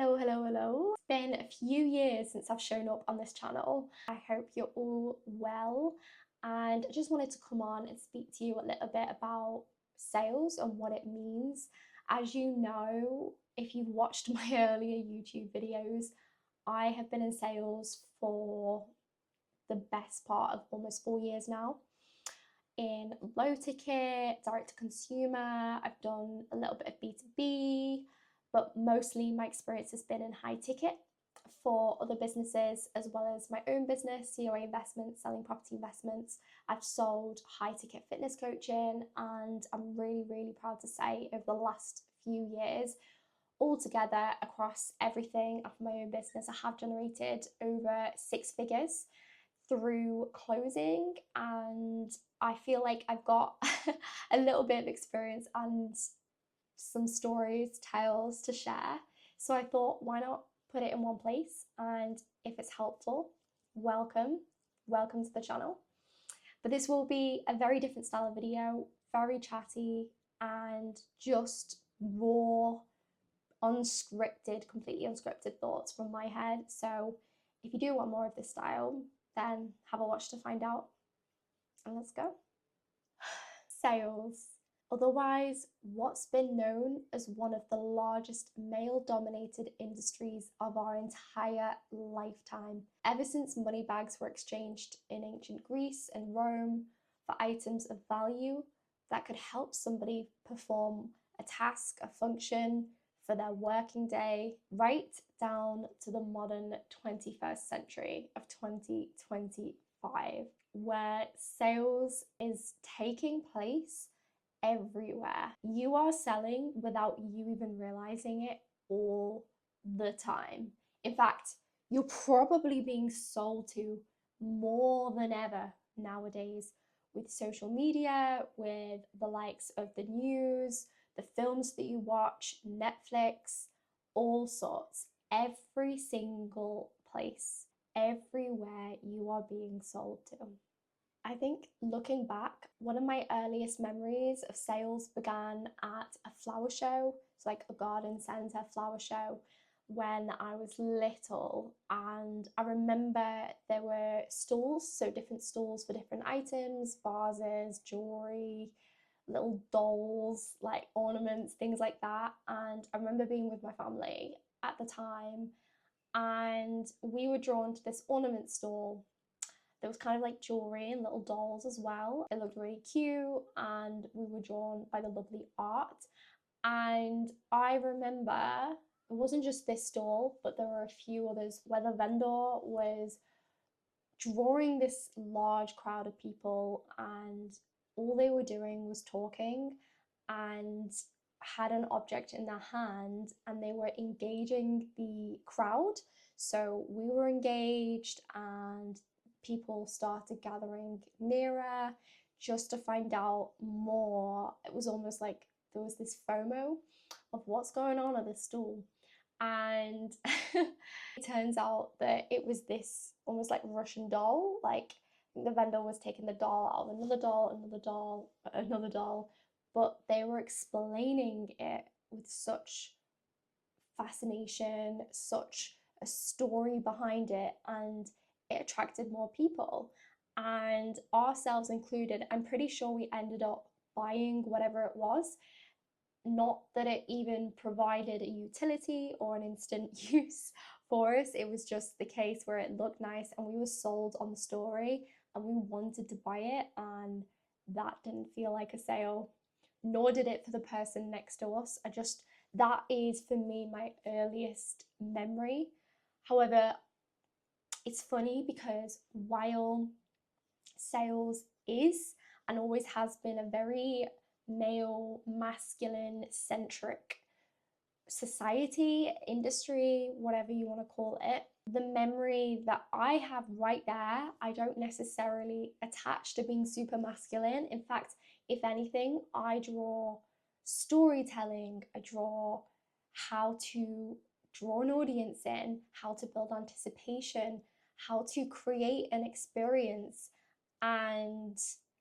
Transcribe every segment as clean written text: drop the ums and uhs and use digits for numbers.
Hello, hello, hello. It's been a few years since I've shown up on this channel. I hope you're all well, and I just wanted to come on and speak to you a little bit about sales and what it means. As you know, if you've watched my earlier YouTube videos, I have been in sales for the best part of almost 4 years now. In low ticket, direct to consumer, I've done a little bit of B2B, but mostly my experience has been in high ticket for other businesses as well as my own business, COA Investments, selling property investments. I've sold high ticket fitness coaching, and I'm really proud to say over the last few years, altogether across everything of my own business, I have generated over 6 figures through closing, and I feel like I've got a little bit of experience and some stories, tales to share. So I thought, why not put it in one place? And if it's helpful, welcome to the channel. But this will be a very different style of video, very chatty and just raw, unscripted, completely unscripted thoughts from my head. So if you do want more of this style, then have a watch to find out. And let's go. Sales. Otherwise, what's been known as one of the largest male-dominated industries of our entire lifetime. Ever since money bags were exchanged in ancient Greece and Rome for items of value that could help somebody perform a task, a function for their working day, right down to the modern 21st century of 2025, where sales is taking place everywhere. You are selling without you even realizing it all the time. In fact, you're probably being sold to more than ever nowadays with social media, with the likes of the news, the films that you watch, Netflix, all sorts. Every single place, everywhere you are being sold to. I think looking back, one of my earliest memories of sales began at a flower show. It's like a garden centre flower show when I was little, and I remember there were stalls, so different stalls for different items, vases, jewellery, little dolls, like ornaments, things like that. And I remember being with my family at the time, and we were drawn to this ornament stall. There was kind of like jewellery and little dolls as well. It looked really cute, and we were drawn by the lovely art. And I remember it wasn't just this stall, but there were a few others where the vendor was drawing this large crowd of people, and all they were doing was talking and had an object in their hand, and they were engaging the crowd. So we were engaged, and people started gathering nearer just to find out more. It was almost like there was this FOMO of what's going on at this stall. And it turns out that it was this almost like Russian doll. Like the vendor was taking the doll out of another doll, another doll, another doll, but they were explaining it with such fascination, such a story behind it, and it attracted more people, and ourselves included. I'm pretty sure we ended up buying whatever it was. Not that it even provided a utility or an instant use for us. It was just the case where it looked nice and we were sold on the story and we wanted to buy it, and that didn't feel like a sale, nor did it for the person next to us. That is for me my earliest memory. However, it's funny because while sales is and always has been a very male, masculine centric society, industry, whatever you want to call it, the memory that I have right there, I don't necessarily attach to being super masculine. In fact, if anything, I draw storytelling, I draw how to draw an audience in, how to build anticipation, how to create an experience and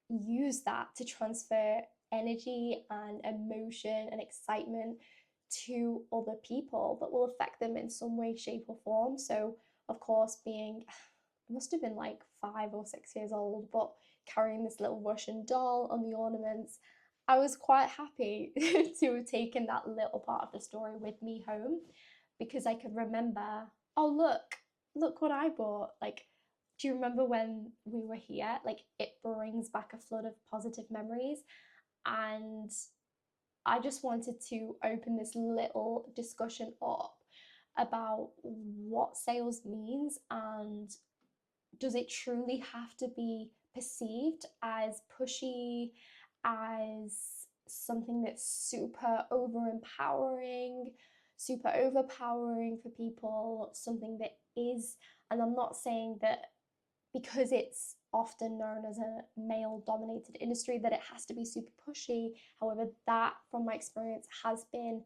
use that to transfer energy and emotion and excitement to other people that will affect them in some way, shape, or form. So, of course, being, I must have been like 5 or 6 years old, but carrying this little Russian doll and the ornaments, I was quite happy to have taken that little part of the story with me home because I could remember, oh, look what I bought. Like, do you remember when we were here? Like, it brings back a flood of positive memories. And I just wanted to open this little discussion up about what sales means, and does it truly have to be perceived as pushy, as something that's super overpowering for people, something that is, and I'm not saying that because it's often known as a male dominated industry that it has to be super pushy. However, that from my experience has been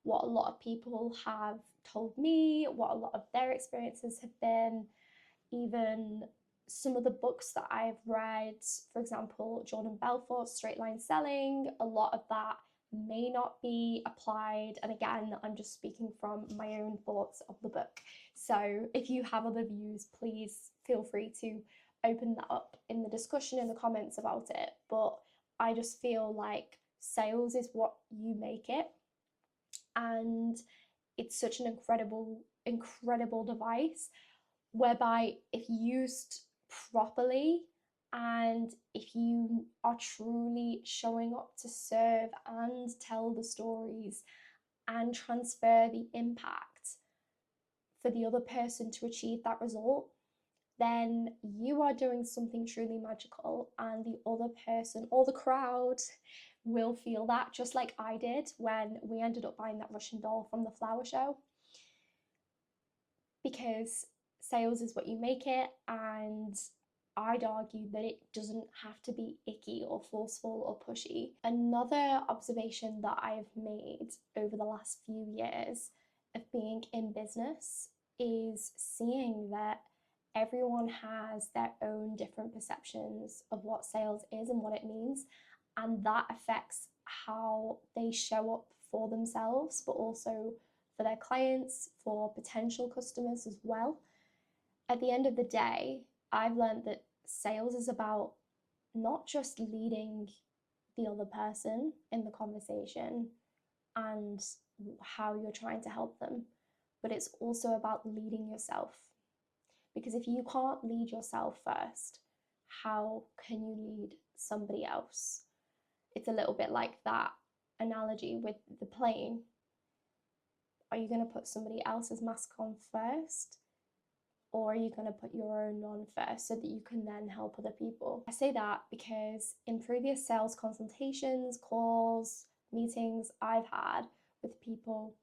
what a lot of people have told me, what a lot of their experiences have been. Even some of the books that I've read, for example, Jordan Belfort's Straight Line Selling, a lot of that may not be applied. And again, I'm just speaking from my own thoughts of the book. So if you have other views, please feel free to open that up in the discussion in the comments about it. But I just feel like sales is what you make it. And it's such an incredible device whereby if used properly and if you are truly showing up to serve and tell the stories and transfer the impact for the other person to achieve that result, then you are doing something truly magical, and the other person or the crowd will feel that, just like I did when we ended up buying that Russian doll from the flower show. Because sales is what you make it, and I'd argue that it doesn't have to be icky or forceful or pushy. Another observation that I've made over the last few years of being in business is seeing that everyone has their own different perceptions of what sales is and what it means, and that affects how they show up for themselves, but also for their clients, for potential customers as well. At the end of the day, I've learned that sales is about not just leading the other person in the conversation and how you're trying to help them, but it's also about leading yourself. Because if you can't lead yourself first, how can you lead somebody else? It's a little bit like that analogy with the plane. Are you going to put somebody else's mask on first? Or are you going to put your own on first so that you can then help other people? I say that because in previous sales consultations, calls, meetings I've had with people,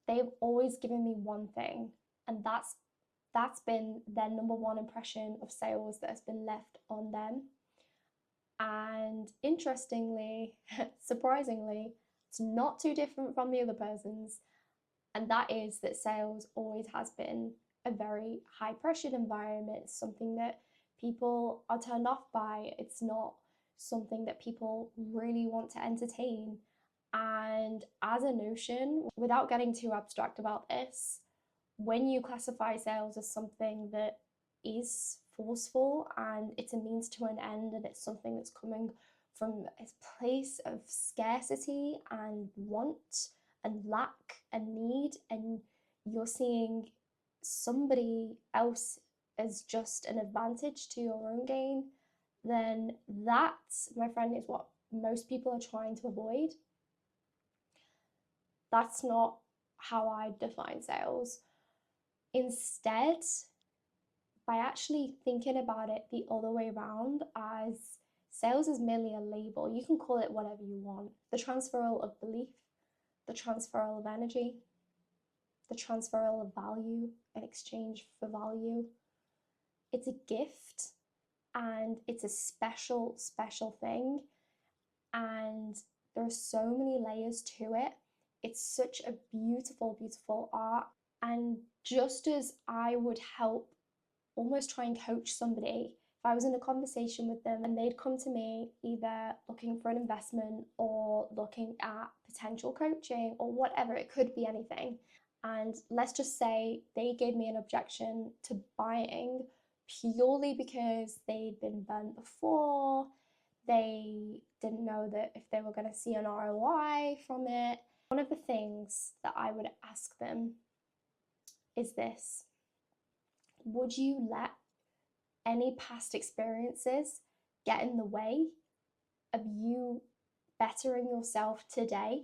they've always given me one thing, and that's been their number one impression of sales that has been left on them. And interestingly, surprisingly, it's not too different from the other person's. And that is that sales always has been a very high pressured environment. It's something that people are turned off by. It's not something that people really want to entertain. And as a notion, without getting too abstract about this, when you classify sales as something that is forceful and it's a means to an end and it's something that's coming from a place of scarcity and want and lack and need, and you're seeing somebody else as just an advantage to your own gain, then that, my friend, is what most people are trying to avoid. That's not how I define sales. Instead, by actually thinking about it the other way around, as sales is merely a label, you can call it whatever you want. The transferal of belief, the transferal of energy, the transferal of value in exchange for value. It's a gift and it's a special thing. And there are so many layers to it. It's such a beautiful art. And just as I would help almost try and coach somebody, if I was in a conversation with them and they'd come to me either looking for an investment or looking at potential coaching or whatever. It could be anything. And let's just say they gave me an objection to buying purely because they'd been burnt before. They didn't know that if they were going to see an ROI from it. One of the things that I would ask them is this: would you let any past experiences get in the way of you bettering yourself today,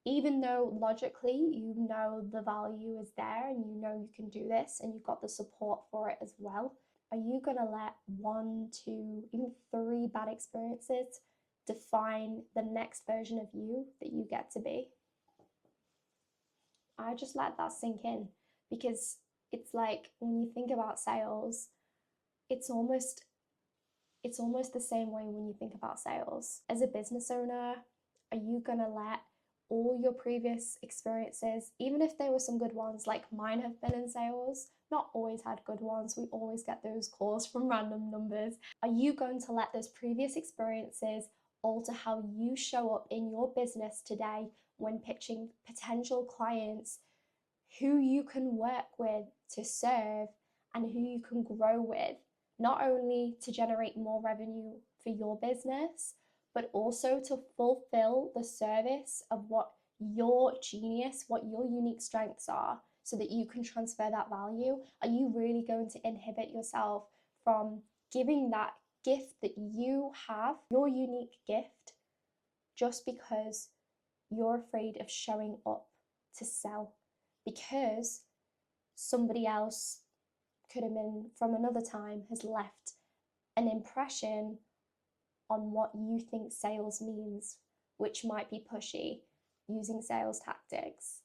even though logically you know the value is there and you know you can do this and you've got the support for it as well? Are you going to let 1, 2, even 3 bad experiences define the next version of you that you get to be? I just let that sink in, because it's like when you think about sales, it's almost the same way when you think about sales. As a business owner, are you going to let all your previous experiences, even if there were some good ones, like mine have been in sales, not always had good ones, we always get those calls from random numbers, are you going to let those previous experiences alter how you show up in your business today when pitching potential clients who you can work with to serve and who you can grow with, not only to generate more revenue for your business, but also to fulfill the service of what your genius, what your unique strengths are, so that you can transfer that value? Are you really going to inhibit yourself from giving that gift that you have, your unique gift, just because you're afraid of showing up to sell? Because somebody else, could have been from another time, has left an impression on what you think sales means, which might be pushy, using sales tactics,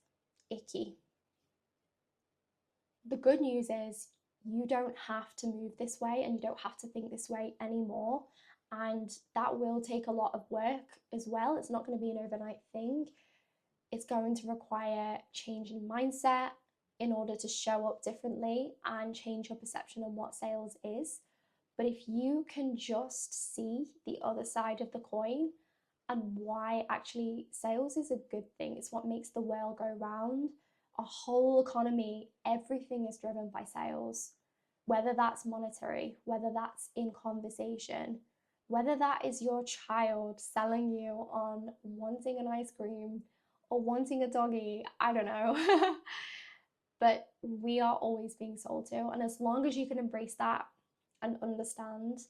icky. The good news is you don't have to move this way and you don't have to think this way anymore. And that will take a lot of work as well. It's not going to be an overnight thing. It's going to require change in mindset in order to show up differently and change your perception on what sales is. But if you can just see the other side of the coin and why actually sales is a good thing, it's what makes the world go round. Our whole economy, everything is driven by sales, whether that's monetary, whether that's in conversation, whether that is your child selling you on wanting an ice cream or wanting a doggy, I don't know. But we are always being sold to. And as long as you can embrace that and understand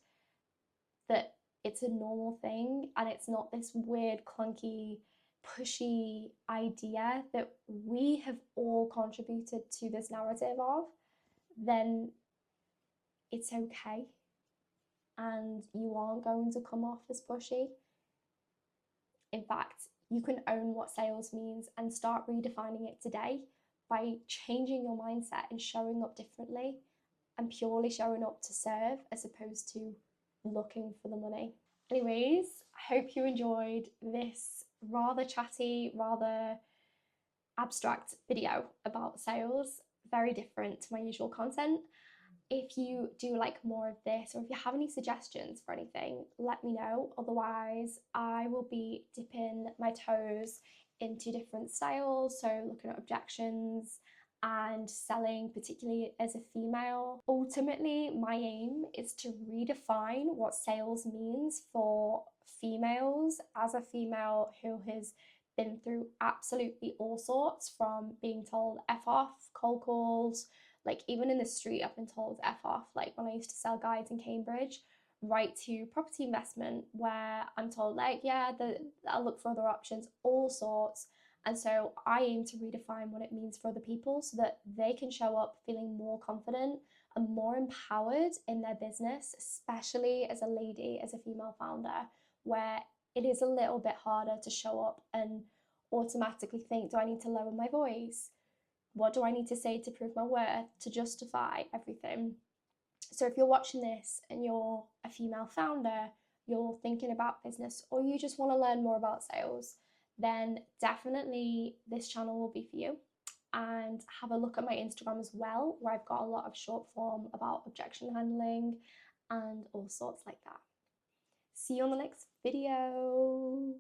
that it's a normal thing and it's not this weird, clunky, pushy idea that we have all contributed to this narrative of, then it's okay. And you aren't going to come off as pushy. In fact, you can own what sales means and start redefining it today by changing your mindset and showing up differently and purely showing up to serve as opposed to looking for the money. Anyways, I hope you enjoyed this rather chatty, rather abstract video about sales, very different to my usual content. If you do like more of this, or if you have any suggestions for anything, let me know. Otherwise, I will be dipping my toes into different styles, so looking at objections and selling, particularly as a female. Ultimately, my aim is to redefine what sales means for females. As a female who has been through absolutely all sorts, from being told F off, cold calls, like even in the street I've been told F off, like when I used to sell guides in Cambridge, right to property investment where I'm told like, yeah, I'll look for other options, all sorts. And so I aim to redefine what it means for other people so that they can show up feeling more confident and more empowered in their business, especially as a lady, as a female founder, where it is a little bit harder to show up and automatically think, do I need to lower my voice? What do I need to say to prove my worth, to justify everything? So if you're watching this and you're a female founder, you're thinking about business, or you just want to learn more about sales, then definitely this channel will be for you. And have a look at my Instagram as well, where I've got a lot of short form about objection handling and all sorts like that. See you on the next video.